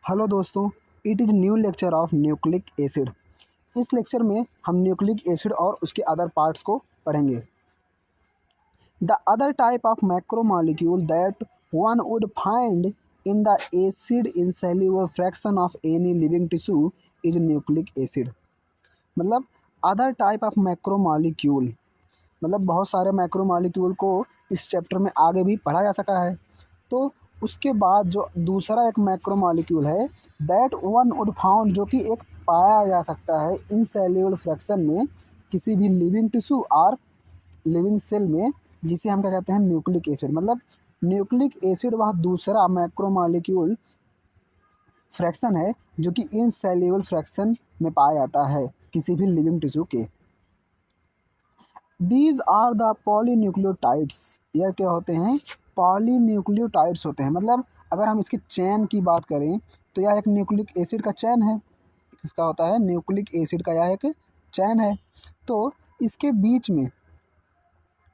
Hello दोस्तों, it is new lecture of nucleic acid. इस lecture में हम न्यूक्लिक एसिड और उसके अदर पार्ट्स को पढ़ेंगे। The other type of macromolecule that one would find in the acid insoluble fraction of any living tissue is nucleic acid. मतलब other type of macromolecule, मतलब बहुत सारे मैक्रोमॉलिक्यूल को इस चैप्टर में आगे भी पढ़ा जा सका है। तो उसके बाद जो दूसरा एक मैक्रोमॉलिक्यूल है दैट वन वुड फाउंड, जो कि एक पाया जा सकता है इनसेल्युलर फ्रैक्शन में किसी भी लिविंग टिश्यू और लिविंग सेल में, जिसे हम क्या कहते हैं न्यूक्लिक एसिड। मतलब न्यूक्लिक एसिड वह दूसरा मैक्रोमॉलिक्यूल फ्रैक्शन है जो कि इनसेल्युलर फ्रैक्शन में पाया जाता है किसी भी लिविंग टिश्यू के। These are the polynucleotides. यह क्या होते हैं? पॉलीन्यूक्लियोटाइड्स होते हैं। मतलब अगर हम इसकी चेन की बात करें तो यह एक न्यूक्लिक एसिड का चेन है। किसका होता है? न्यूक्लिक एसिड का यह एक चेन है। तो इसके बीच में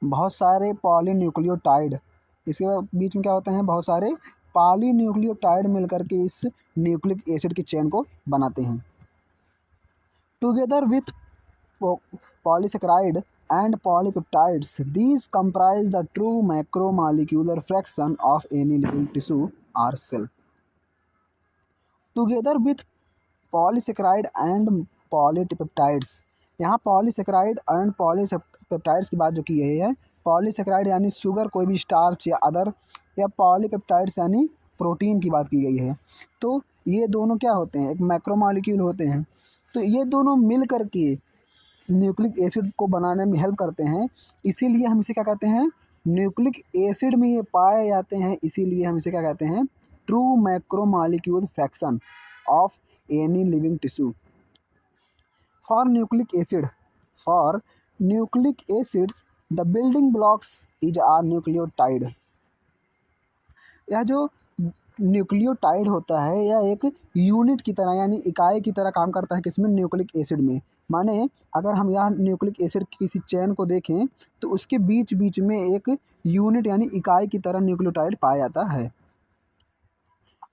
बहुत सारे पॉलीन्यूक्लियोटाइड, इसके बीच में क्या होते हैं? बहुत सारे पॉलीन्यूक्लियोटाइड मिलकर के इस न्यूक्लिक एसिड की चेन को बनाते हैं। Together with polysaccharide and polypeptides, these comprise the true macromolecular fraction of any living tissue or cell. Together with polysaccharide and polypeptides, यहाँ पॉलीसेक्राइड एंड पॉलीपेप्टाइड्स की बात जो की गई है। पॉलीसेक्राइड यानी शुगर, कोई भी स्टार्च या अदर, या पॉलीपेप्टाइड्स यानी प्रोटीन की बात की गई है। तो ये दोनों क्या होते हैं? एक मैक्रोमॉलिक्यूल होते हैं। तो ये दोनों मिल कर के न्यूक्लिक एसिड को बनाने में हेल्प करते हैं। इसीलिए हम इसे क्या कहते हैं? न्यूक्लिक एसिड में ये पाए जाते हैं, इसीलिए हम इसे क्या कहते हैं? True macromolecule fraction of any living tissue. For nucleic acids the building blocks is are nucleotide. यह जो न्यूक्लियोटाइड होता है यह एक यूनिट की तरह यानी इकाई की तरह काम करता है। किसमें? न्यूक्लिक एसिड में। माने अगर हम यहाँ न्यूक्लिक एसिड की किसी चेन को देखें तो उसके बीच बीच में एक यूनिट यानी इकाई की तरह न्यूक्लियोटाइड पाया जाता है।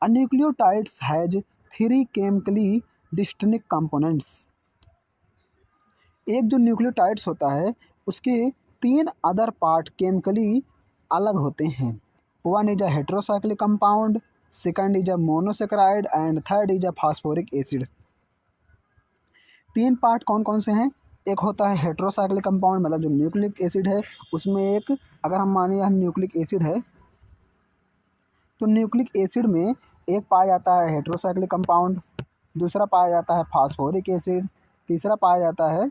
A nucleotides has 3 chemically distinct components. एक जो न्यूक्लियोटाइड्स होता है उसके 3 अदर पार्ट केमिकली अलग होते हैं। One is a heterocyclic compound, second is a monosaccharide and third is a phosphoric acid. 3 part कौन कौन से हैं? एक होता है हेट्रोसाइक्लिक कंपाउंड, मतलब जो न्यूक्लिक एसिड है उसमें एक, अगर हम माने यह न्यूक्लिक एसिड है तो न्यूक्लिक एसिड में एक पाया जाता है हेट्रोसाइक्लिक कंपाउंड, दूसरा पाया जाता है फास्फोरिक एसिड, तीसरा पाया जाता है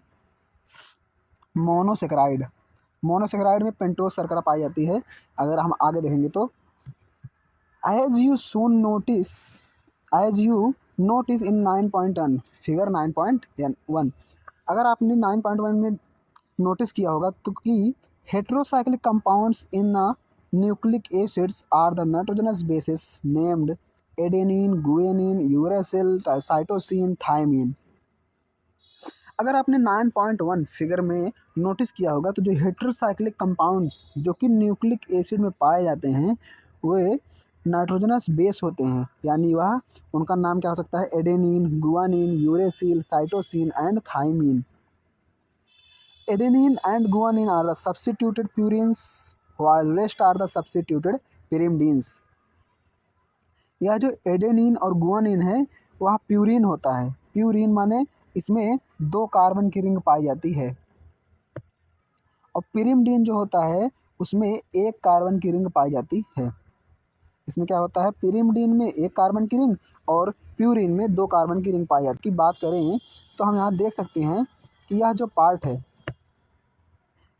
मोनोसेक्राइड। मोनोसेक्राइड में पेंटोज शर्करा पाई जाती है। अगर हम आगे देखेंगे तो as you soon notice as you notice in 9.1 figure 9.1, अगर आपने 9.1 में नोटिस किया होगा तो कि heterocyclic compounds in nucleic acids are the nitrogenous bases named adenine, guanine, uracil, cytosine, thymine. अगर आपने 9.1 फिगर में नोटिस किया होगा तो जो हेट्रोसाइक्लिक कंपाउंड्स जो कि न्यूक्लिक एसिड में पाए जाते हैं वे नाइट्रोजनस बेस होते हैं। यानी वह, उनका नाम क्या हो सकता है? Adenine, guanine, uracil, cytosine and thymine. Adenine and guanine are the substituted purines while rest are the substituted pyrimidines। यह जो एडेनिन और गुआनिन है वह प्यूरिन होता है। प्यूरिन माने इसमें 2 कार्बन की रिंग पाई जाती है, और पिरिमिडीन जो होता है उसमें 1 कार्बन की रिंग पाई जाती है। इसमें क्या होता है? पिरिमिडीन में 1 कार्बन की रिंग और प्यूरिन में 2 कार्बन की रिंग पाई जाती है। बात करें तो हम यहाँ देख सकते हैं कि यह जो पार्ट है,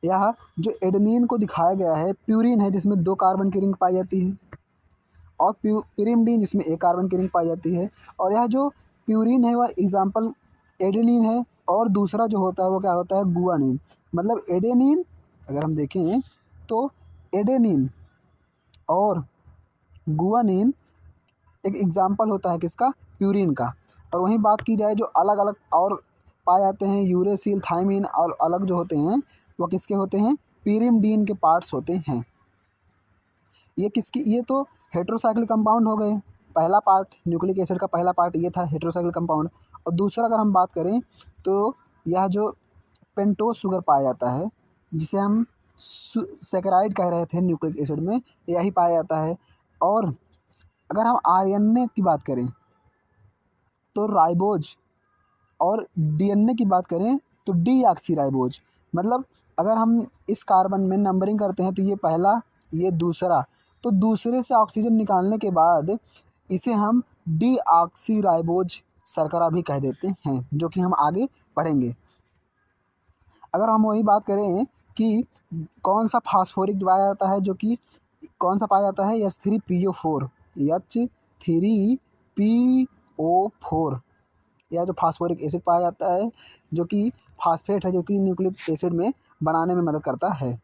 यह जो एडेनिन को दिखाया गया है प्यूरिन है जिसमें 2 कार्बन की रिंग पाई जाती है, और पिरिमिडीन जिसमें 1 कार्बन की रिंग पाई जाती है। और यह जो प्यूरिन है वह एग्जाम्पल एडेनिन है, और दूसरा जो होता है वो क्या होता है? गुआनिन। मतलब एडेनिन, अगर हम देखें तो एडेनिन और गुआनिन एक एग्जाम्पल होता है किसका? प्यूरिन का। और वहीं बात की जाए जो अलग अलग और पाए जाते हैं यूरेसिल, थाइमिन, और अलग जो होते हैं वो किसके होते हैं? पिरिमिडीन के पार्ट्स होते हैं। ये किसकी? ये तो हेट्रोसाइक्लिक कंपाउंड हो गए। पहला पार्ट न्यूक्लिक एसिड का पहला पार्ट ये था हेटेरोसाइक्लिक कंपाउंड, और दूसरा अगर हम बात करें तो यह जो पेंटोज शुगर पाया जाता है, जिसे हम सैकराइड कह रहे थे न्यूक्लिक एसिड में, यही पाया जाता है। और अगर हम आरएनए की बात करें तो राइबोज, और डीएनए की बात करें तो डीऑक्सीराइबोज। मतलब अगर हम इस कार्बन में नंबरिंग करते हैं तो ये पहला, ये दूसरा, तो दूसरे से ऑक्सीजन निकालने के बाद इसे हम डीऑक्सीराइबोज शर्करा भी कह देते हैं, जो कि हम आगे पढ़ेंगे। अगर हम वही बात करें कि कौन सा फास्फोरिक पाया जाता है, जो कि कौन सा पाया जाता है, H3PO4, H3PO4, यह जो फास्फोरिक एसिड पाया जाता है, जो कि फास्फेट है, जो कि न्यूक्लिक एसिड में बनाने में मदद करता है।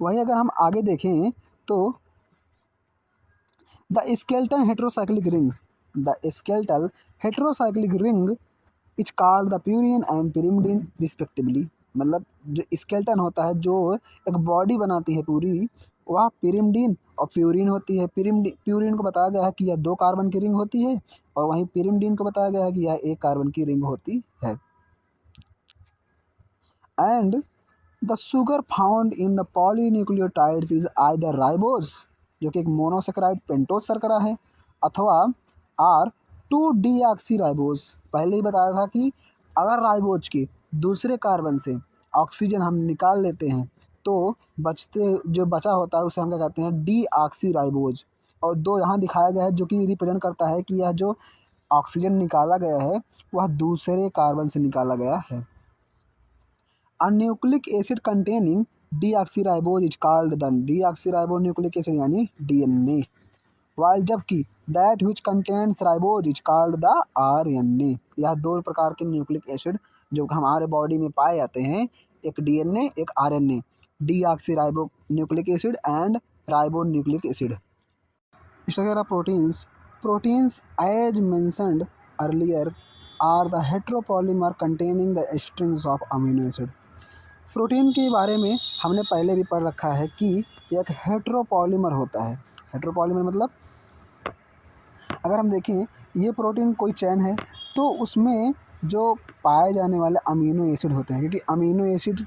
वहीं अगर हम आगे देखें तो the skeletal heterocyclic ring is called the purine and pyrimidine respectively. मतलब जो स्केलेटन होता है, जो एक बॉडी बनाती है पूरी, वह पिरिमिडिन और प्यूरिन होती है। प्यूरिन को बताया गया है कि यह 2 कार्बन की रिंग होती है, और वहीं पिरिमिडिन को बताया गया है कि यह 1 कार्बन की रिंग होती है। And the sugar found in the polynucleotides is either ribose, जो कि एक मोनोसेकेराइड पेंटोज शर्करा है, अथवा आर 2-डीऑक्सीराइबोज। पहले ही बताया था कि अगर राइबोज के दूसरे कार्बन से ऑक्सीजन हम निकाल लेते हैं तो जो बचा होता है उसे हम क्या कहते हैं, डीऑक्सीराइबोज। और 2 यहाँ दिखाया गया है, जो कि रिप्रेजेंट करता है कि यह जो ऑक्सीजन निकाला गया है वह दूसरे कार्बन से निकाला गया है। A nucleic acid containing deoxyribose is called the deoxyribonucleic acid यानी DNA, while जबकि that which contains ribose is called the RNA। यह 2 प्रकार के न्यूक्लिक एसिड जो हमारे बॉडी में पाए जाते हैं, एक DNA एक RNA, deoxyribo nucleic acid and ribo nucleic acid. Structure of proteins. Proteins, as mentioned earlier, are the heteropolymer containing the strings of amino acid। Protein के बारे में हमने पहले भी पढ़ रखा है कि यह एक हेटेरोपॉलीमर होता है। हेटेरोपॉलीमर मतलब अगर हम देखें ये प्रोटीन कोई चैन है तो उसमें जो पाए जाने वाले अमीनो एसिड होते हैं, क्योंकि अमीनो एसिड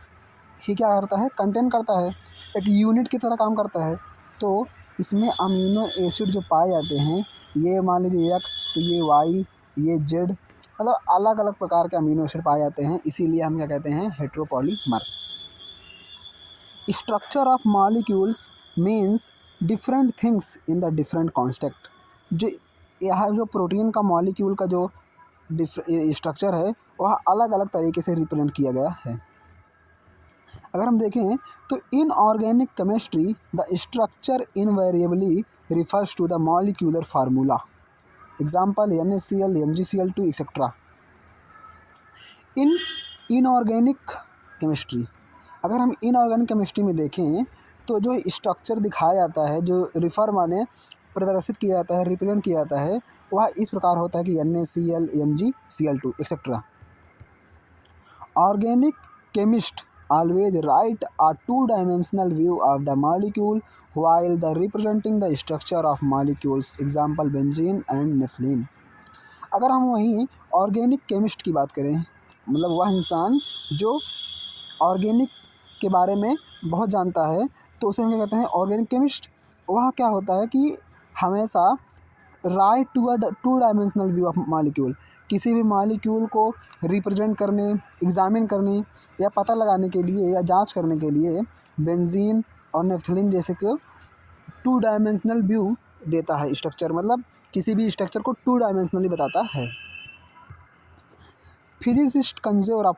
ही क्या करता है, कंटेन करता है, एक यूनिट की तरह काम करता है। तो इसमें अमीनो एसिड जो पाए जाते हैं, ये मान लीजिए X, तो ये Y, ये Z, मतलब अलग अलग प्रकार के अमीनो एसिड पाए जाते हैं, इसीलिए हम क्या कहते हैं, heteropolymer. Structure of molecules means different things in the different context. जो यह जो प्रोटीन का मॉलिक्यूल का जो स्ट्रक्चर है वह अलग अलग तरीके से रिप्रेजेंट किया गया है। अगर हम देखें तो in organic chemistry the structure invariably refers to the molecular formula. Example NaCl, MgCl2 et cetera. In inorganic chemistry, अगर हम इनऑर्गेनिक केमिस्ट्री में देखें तो जो स्ट्रक्चर दिखाया जाता है, जो रिफ़र माने प्रदर्शित किया जाता है, रिप्रेजेंट किया जाता है, वह इस प्रकार होता है कि NaCl, MgCl2 etcetera. Organic chemist always write a 2-dimensional view of the molecule while the representing the structure of molecules, example benzene and naphthalene। अगर हम वहीं ऑर्गेनिक केमिस्ट की बात करें, मतलब वह इंसान जो ऑर्गेनिक के बारे में बहुत जानता है, तो उसे हम क्या कहते हैं, ऑर्गेनिक केमिस्ट। वह क्या होता है कि हमेशा right to a two dimensional view of molecule, किसी भी मॉलिक्यूल को रिप्रेजेंट करने, एग्जामिन करने या पता लगाने के लिए या जांच करने के लिए बेंजीन और नेफ्थलीन जैसे कि 2-डायमेंशनल व्यू देता है स्ट्रक्चर, मतलब किसी भी स्ट्रक्चर को 2-डायमेंशनली बताता है। Physicist conjure up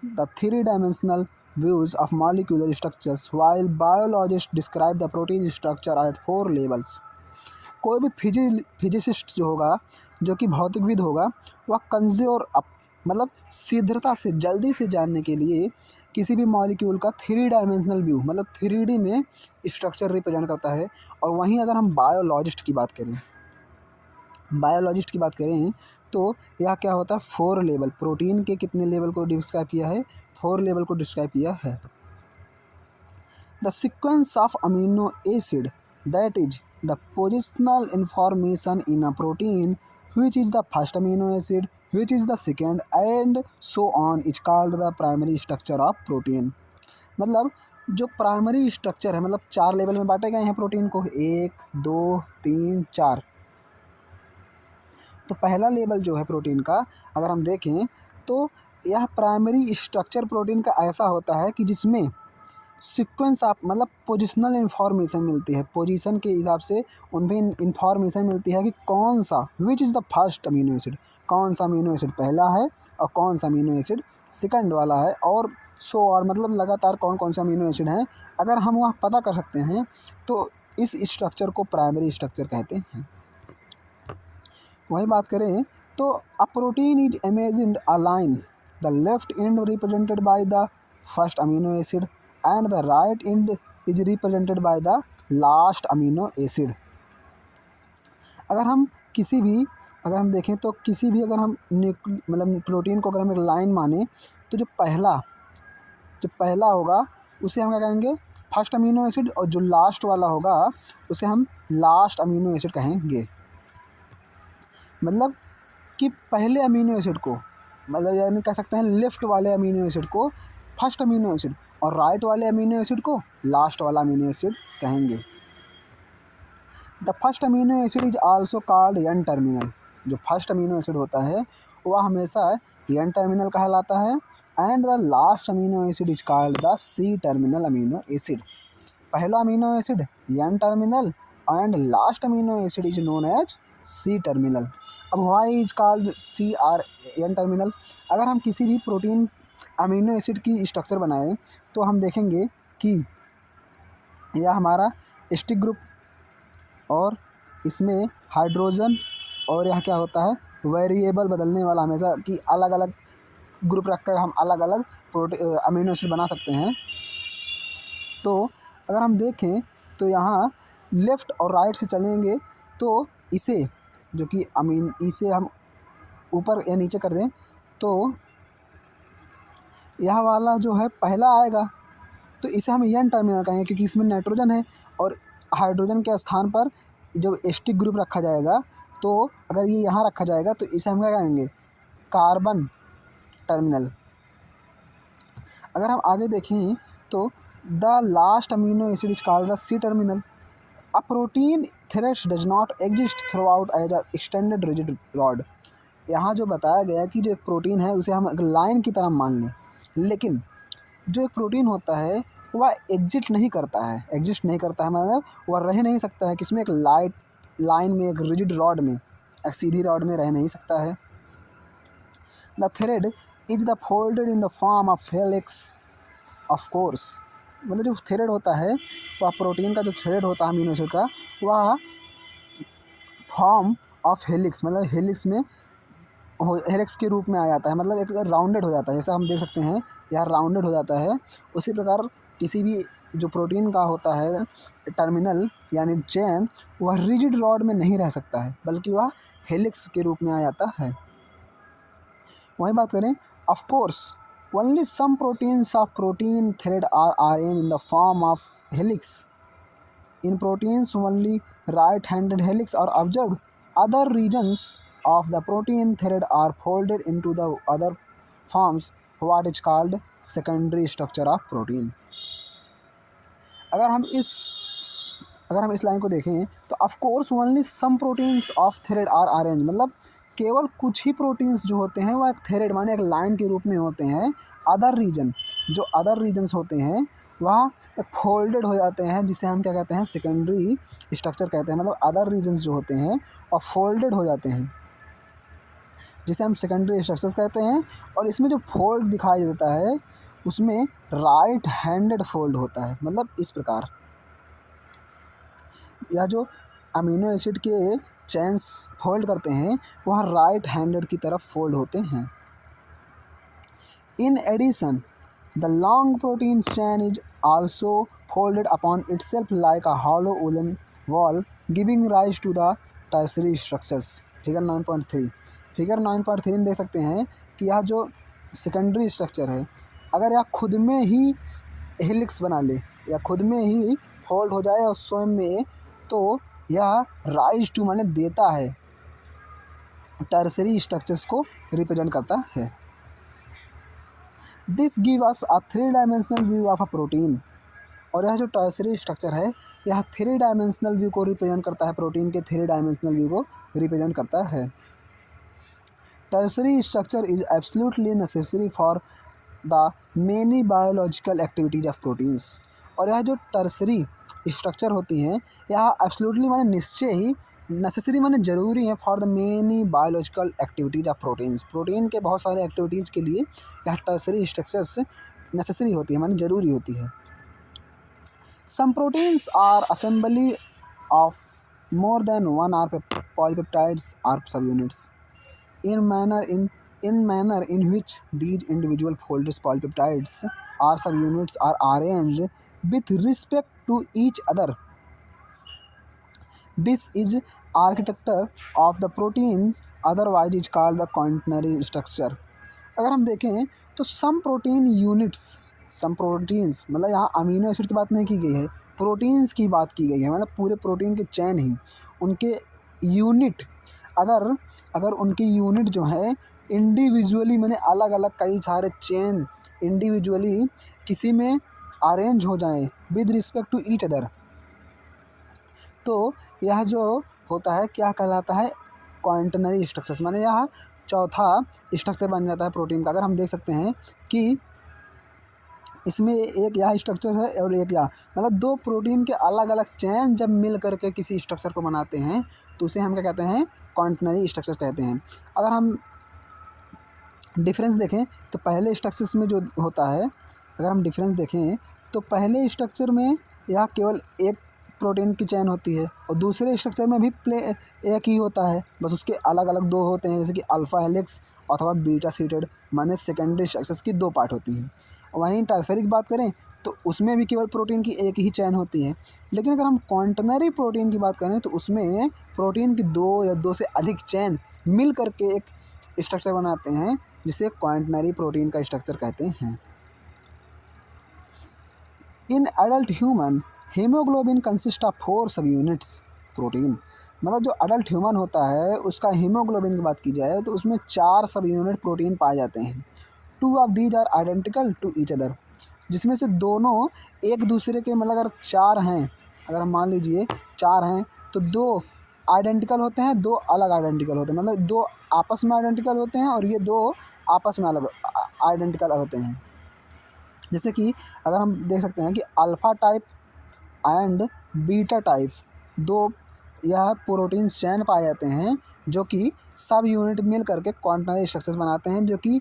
the three dimensional views of molecular structures while biologists describe the protein structure at 4 levels। कोई भी फिजिसिस्ट जो होगा, जो कि भौतिकविद होगा, वह कंज्यूर अप मतलब शीघ्रता से, जल्दी से जानने के लिए किसी भी मॉलिक्यूल का 3-डायमेंशनल व्यू मतलब 3D में स्ट्रक्चर रिप्रेजेंट करता है। और वहीं अगर हम बायोलॉजिस्ट की बात करें तो यह क्या होता है, 4 लेवल, प्रोटीन के कितने लेवल को डिस्क्राइब किया है, 4 लेवल को डिस्क्राइब किया है। The sequence of amino acid that is the positional information in a protein, which is the first amino acid, which is the second, and so on is called the primary structure of protein. मतलब जो primary structure है, मतलब 4 level में बांटे गए हैं protein को, 1 2 3 4। तो पहला लेवल जो है प्रोटीन का, अगर हम देखें तो यह प्राइमरी स्ट्रक्चर प्रोटीन का ऐसा होता है कि जिसमें सीक्वेंस ऑफ मतलब पोजिशनल इन्फॉर्मेशन मिलती है, पोजीशन के हिसाब से उनमें इन्फॉर्मेशन मिलती है कि कौन सा, which is the first amino acid, कौन सा अमीनो एसिड पहला है और कौन सा अमीनो एसिड सेकंड वाला है, और सो और मतलब लगातार कौन कौन से अमीनो एसिड हैं। अगर हम वह पता कर सकते हैं तो इस स्ट्रक्चर को प्राइमरी स्ट्रक्चर कहते हैं। वही बात करें तो a protein is imagined a line, the left and represented by the first amino acid and the right and is represented by the last amino acid. अगर हम किसी भी अगर हम देखें तो किसी भी अगर हम मतलब प्रोटीन को अगर हम एक लाइन माने तो जो पहला होगा उसे हम क्या कहेंगे, फर्स्ट अमीनो एसिड, और जो लास्ट वाला होगा उसे हम लास्ट अमीनो एसिड कहेंगे। मतलब कि पहले अमीनो एसिड को, मतलब यानी कह सकते हैं लेफ्ट वाले अमीनो एसिड को फर्स्ट अमीनो एसिड और राइट वाले अमीनो एसिड को लास्ट वाला अमीनो एसिड कहेंगे। The first amino acid is also called N terminal. जो फर्स्ट अमीनो एसिड होता है वह हमेशा एन टर्मिनल कहलाता है। And the last amino acid is called the C terminal amino acid. पहला amino acid N terminal and last amino acid is known as C terminal. अब Y is called C or N terminal. अगर हम किसी भी protein amino acid की structure बनाएं तो हम देखेंगे कि यह हमारा स्टिक ग्रुप, और इसमें हाइड्रोजन, और यह क्या होता है वेरिएबल बदलने वाला, हमेशा कि अलग अलग ग्रुप रखकर हम अलग अलग अमीनो एसिड बना सकते हैं। तो अगर हम देखें तो यहाँ लेफ़्ट और राइट से चलेंगे तो इसे जो कि इसे हम ऊपर या नीचे कर दें तो यह वाला जो है पहला आएगा, तो इसे हम एन टर्मिनल कहेंगे क्योंकि इसमें नाइट्रोजन है, और हाइड्रोजन के स्थान पर जब एस्टिक ग्रुप रखा जाएगा तो अगर ये यहाँ रखा जाएगा तो इसे हम क्या कहेंगे, कार्बन टर्मिनल। अगर हम आगे देखें तो the last amino acid is called the C terminal. A protein thread does not exist throughout as a extended rigid rod. यहाँ जो बताया गया कि जो एक प्रोटीन है उसे हम एक लाइन की तरह मान लें, लेकिन जो एक प्रोटीन होता है वह एग्जिस्ट नहीं करता है मतलब वह रह नहीं सकता है किसमें, एक लाइन में, एक रिजिड रॉड में, एक सीधी रॉड में रह नहीं सकता है। The thread is the folded in the form of helix of course. मतलब जो थ्रेड होता है वह प्रोटीन का जो थ्रेड होता है अमीनो एसिड का, वह फॉर्म ऑफ हेलिक्स मतलब हेलिक्स के रूप में आ जाता है, मतलब एक राउंडेड हो जाता है, जैसा हम देख सकते हैं यह राउंडेड हो जाता है। उसी प्रकार किसी भी जो प्रोटीन का होता है टर्मिनल यानी चेन, वह रिजिड रॉड में नहीं रह सकता है बल्कि वह हेलिक्स के रूप में आ जाता है। वही बात करें, of course only some proteins of protein thread are arranged in the form of helix. In proteins only right-handed helix are observed. Other regions of the protein thread are folded into the other forms, what is called secondary structure of protein. अगर हम इस line को देखें तो of course only some proteins of thread are arrange, मतलब केवल कुछ ही proteins जो होते हैं वह एक थ्रेड माने एक लाइन के रूप में होते हैं। अदर रीजन्स होते हैं वह एक फोल्डेड हो जाते हैं, जिसे हम क्या कहते हैं, सेकेंडरी स्ट्रक्चर कहते हैं। मतलब अदर रीजन्स जो होते हैं और फोल्डेड हो जाते हैं, जिसे हम सेकेंडरी स्ट्रक्चर्स कहते हैं। और इसमें जो फोल्ड दिखाई देता है उसमें राइट हैंडेड फोल्ड होता है। मतलब इस प्रकार या जो अमीनो एसिड के चेन्स फोल्ड करते हैं वह राइट हैंडेड की तरफ फोल्ड होते हैं। In addition the long protein chain is also folded upon itself like a hollow woollen wall, giving rise to the tertiary structures. Figure 9.3 में देख सकते हैं कि यह जो सेकेंडरी स्ट्रक्चर है अगर यह खुद में ही हेलिक्स बना ले या खुद में ही फोल्ड हो जाए और स्वयं में, तो यह राइज टू माने देता है, टर्सरी स्ट्रक्चर्स को रिप्रेजेंट करता है। This give us a 3 dimensional view of a protein. और यह जो टर्सरी स्ट्रक्चर है यह 3 डायमेंशनल व्यू को रिप्रेजेंट करता है, प्रोटीन के 3 डायमेंशनल व्यू को रिप्रेजेंट करता है। Tertiary structure is absolutely necessary for the many biological activities of proteins. और यह जो टर्सरी स्ट्रक्चर होती हैं यह एब्सोल्युटली माने निश्चय ही, नेसेसरी माने ज़रूरी है, for the many biological activities of proteins. Protein के बहुत सारे एक्टिविटीज़ के लिए यह टर्सरी स्ट्रक्चर्स नेसेसरी होती है, माने ज़रूरी होती है। Some proteins are assembly of more than one or polypeptides or subunits in manner in which these individual folded polypeptides or subunits are arranged with respect to each other. This is architecture of the proteins, otherwise is called the quaternary structure. अगर हम देखें तो some protein units, some proteins मतलब यहाँ amino acid की बात नहीं की गई है, प्रोटीन्स की बात की गई है, मतलब पूरे प्रोटीन के चैन ही उनके यूनिट, अगर उनकी यूनिट जो है इंडिविजुअली मैंने अलग अलग कई सारे चेन इंडिविजुअली किसी में अरेंज हो जाएं with respect to each other, तो यह जो होता है क्या कहलाता है, क्वाटर्नरी स्ट्रक्चर्स, माने यह चौथा स्ट्रक्चर बन जाता है प्रोटीन का। अगर हम देख सकते हैं कि इसमें एक यह स्ट्रक्चर है और एक यह, मतलब दो प्रोटीन के अलग अलग चैन जब मिल करके किसी स्ट्रक्चर को बनाते हैं तो उसे हम क्या कहते हैं, क्वाटर्नरी स्ट्रक्चर कहते हैं। अगर हम डिफरेंस देखें तो पहले स्ट्रक्चर्स में जो होता है, अगर हम डिफरेंस देखें तो पहले स्ट्रक्चर में यह केवल एक प्रोटीन की चैन होती है और दूसरे स्ट्रक्चर में भी एक ही होता है, बस उसके अलग अलग दो होते हैं, जैसे कि अल्फ़ा हेलिक्स अथवा बीटा सीटेड, माने सेकेंडरी स्ट्रक्चर्स की दो पार्ट होती हैं। वहीं टर्सरी की बात करें तो उसमें भी केवल प्रोटीन की एक ही चैन होती है। लेकिन अगर हम क्वाटर्नरी प्रोटीन की बात करें तो उसमें प्रोटीन की दो या दो से अधिक चैन मिल करके एक स्ट्रक्चर बनाते हैं जिसे क्वाटर्नरी प्रोटीन का स्ट्रक्चर कहते हैं। In adult human haemoglobin consist of 4 सब यूनिट्स प्रोटीन, मतलब जो अडल्ट ह्यूमन होता है उसका हीमोग्लोबिन की बात की जाए तो उसमें 4 सब यूनिट प्रोटीन पाए जाते हैं। 2 of these are identical to each other, जिसमें से दोनों एक दूसरे के, मतलब अगर 4 हैं, अगर हम मान लीजिए 4 हैं तो 2 आइडेंटिकल होते हैं, 2 अलग आइडेंटिकल होते हैं, मतलब 2 आपस में आइडेंटिकल होते हैं और ये 2 आपस में अलग आइडेंटिकल होते हैं। जैसे कि अगर हम देख सकते हैं कि alpha type and beta type दो यह प्रोटीन चैन पाए जाते हैं जो कि सब यूनिट मिल करके क्वाटर्नरी स्ट्रक्चर्स बनाते हैं, जो कि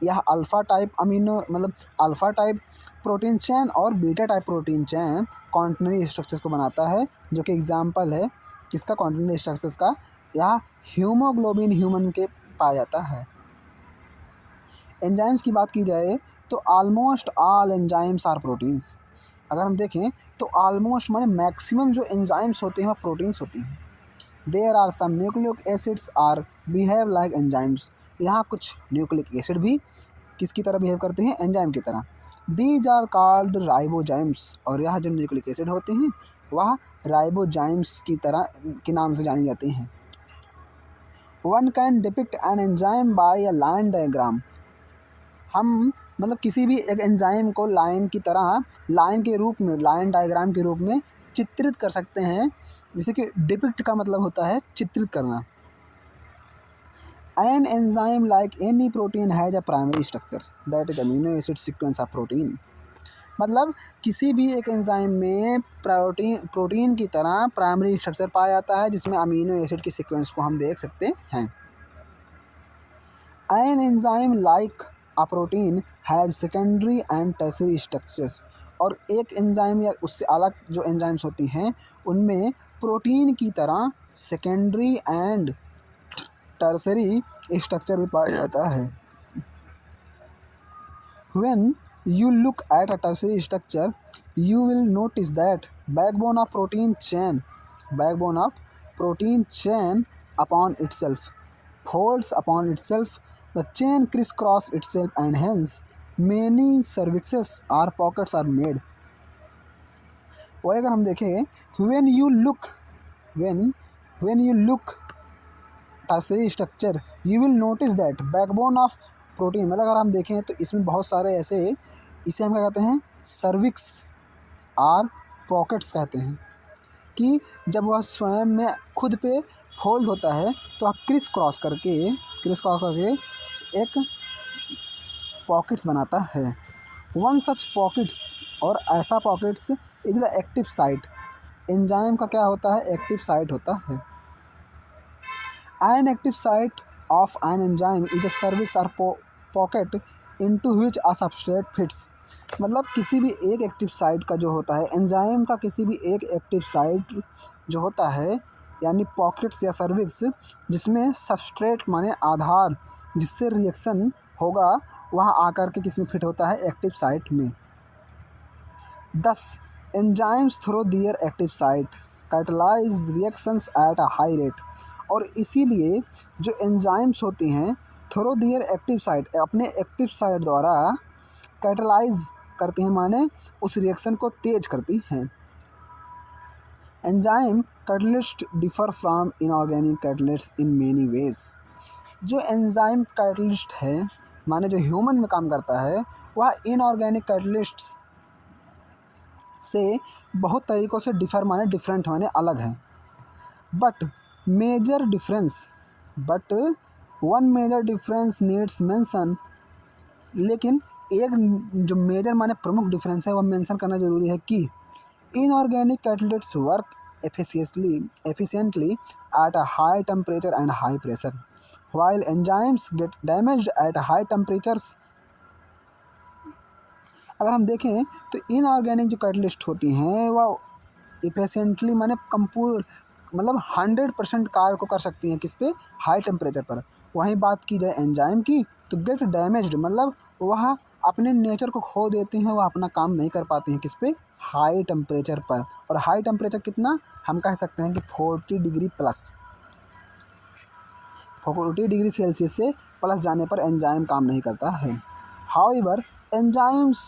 यह अल्फ़ा टाइप अमीनो मतलब अल्फ़ा टाइप प्रोटीन चैन और बीटा टाइप प्रोटीन चैन क्वाटर्नरी स्ट्रक्चर्स को बनाता है, जो कि एग्जांपल है किसका, क्वाटर्नरी स्ट्रक्चर्स का। यह हीमोग्लोबिन ह्यूमन के पाया जाता है। एंजाइम्स की बात की जाए तो almost all enzymes are proteins. अगर हम देखें तो ऑलमोस्ट माने मैक्सिमम जो एंजाइम्स होते हैं वह प्रोटीन्स होती हैं। There are some nucleic acids are behave like enzymes, यहाँ कुछ न्यूक्लिक एसिड भी किसकी तरह बिहेव करते हैं, एंजाइम की तरह। दीज आर कॉल्ड राइबोजाइम्स, और यह जो न्यूक्लिक एसिड होते हैं वह राइबोजाइम्स की तरह के नाम से जानी जाती हैं। One can depict an enzyme by a line diagram, हम मतलब किसी भी एक एंजाइम को लाइन की तरह, लाइन के रूप में, लाइन डायग्राम के रूप में चित्रित कर सकते हैं, जैसे कि डिपिक्ट का मतलब होता है चित्रित करना। An enzyme like any protein has a primary structure that is amino acid sequence of protein, मतलब किसी भी एक एंजाइम में प्रोटीन की तरह प्राइमरी स्ट्रक्चर पाया जाता है जिसमें अमीनो एसिड की सीक्वेंस को हम देख सकते हैं। An enzyme like a protein has secondary and tertiary structures, और एक एंजाइम या उससे अलग जो एंजाइम्स होती हैं उनमें प्रोटीन की तरह सेकेंडरी एंड टर्सरी स्ट्रक्चर भी पाया जाता है। When you look at a tertiary structure, you will notice that backbone of protein chain upon itself, folds upon itself, the chain crisscross itself, and hence many cervixes or pockets are made. वही अगर हम देखें when you look when you look tertiary structure you will notice that backbone of protein, मतलब अगर हम देखें तो इसमें बहुत सारे ऐसे, इसे हम क्या कहते हैं, सर्विक्स आर पॉकेट्स कहते हैं, कि जब वह स्वयं में खुद पे फोल्ड होता है तो वह क्रिस क्रॉस करके एक पॉकेट्स बनाता है। वन सच पॉकेट्स, और ऐसा pockets is the active site, enzyme का क्या होता है, एक्टिव साइट होता है। An active site of an enzyme is a cervix or pocket into which a substrate fits, मतलब किसी भी एक एक्टिव साइट का जो होता है, एंजाइम का किसी भी एक एक्टिव साइट जो होता है, यानी पॉकेट्स या सर्विक्स, जिसमें सबस्ट्रेट माने आधार जिससे रिएक्शन होगा वह आकर के किस में फिट होता है, एक्टिव साइट में। These enzymes through their active site catalyse reactions at a high rate, और इसीलिए जो एंजाइम्स होती हैं थ्रू दियर एक्टिव साइट, अपने एक्टिव साइट द्वारा कैटलाइज करती हैं, माने उस रिएक्शन को तेज करती हैं। Enzyme catalyst differ from inorganic catalyst in many ways, जो एंजाइम कैटलिस्ट है माने जो ह्यूमन में काम करता है वह इनऑर्गेनिक कैटलिस्ट से बहुत तरीक़ों से डिफर माने डिफरेंट माने अलग है। But one major difference needs mention, लेकिन एक जो मेजर माने प्रमुख डिफरेंस है वह मेंशन करना ज़रूरी है कि inorganic catalysts work efficiently at a high temperature and high pressure, while enzymes get damaged at high temperatures। अगर हम देखें तो इनऑर्गेनिक जो कैटलिस्ट होती हैं वह इफिशेंटली माने मतलब 100% कार्य को कर सकती हैं किस पे, हाई टेम्परेचर पर। वहीं बात की जाए एंजाइम की तो गेट डैमेज्ड, मतलब वह अपने नेचर को खो देती हैं, वह अपना काम नहीं कर पाती हैं किस पे, हाई टेम्परेचर पर। और हाई टेम्परेचर कितना, हम कह सकते हैं कि 40 डिग्री प्लस, 40 डिग्री सेल्सियस से प्लस जाने पर एंजाइम काम नहीं करता है। However enzymes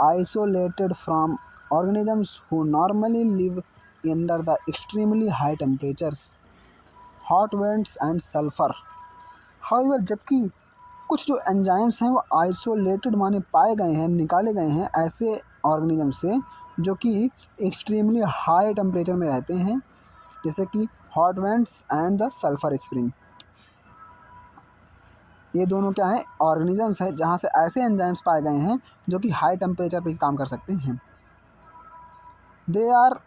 isolated from organisms who normally live under the extremely high temperatures, hot winds and sulfur। However, जबकि कुछ जो एंजाइम्स हैं वो आइसोलेटेड माने पाए गए हैं, निकाले गए हैं ऐसे ऑर्गेनिज्म से जो कि एक्सट्रीमली हाई टेम्परेचर में रहते हैं, जैसे कि hot vents and the sulphur spring. ये दोनों क्या है, ऑर्गेनिजम्स हैं जहाँ से ऐसे एंजाइम्स पाए गए हैं जो कि हाई टेम्परेचर पर काम कर सकते हैं। They are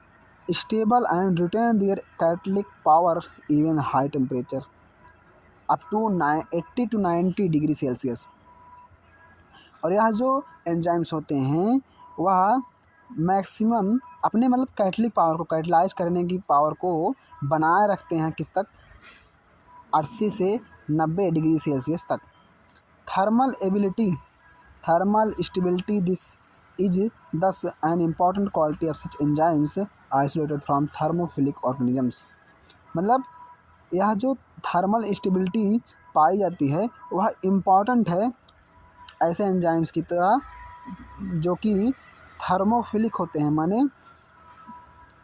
stable and retain their catalytic power even high temperature up to 80 to 90 degree Celsius. और यह जो एंजाइम्स होते हैं वह मैक्सिमम अपने मतलब कैटलिक पावर को, कैटलाइज करने की पावर को बनाए रखते हैं किस तक, 80 से 90 डिग्री सेल्सियस तक। थर्मल स्टेबिलिटी, दिस इज दस an important quality of such enzymes isolated from thermophilic organisms, मतलब यह जो थर्मल स्टेबिलिटी पाई जाती है वह इम्पॉर्टेंट है ऐसे एंजाइम्स की तरह जो कि थर्मोफिलिक होते हैं, माने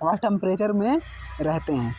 वह टेम्परेचर में रहते हैं।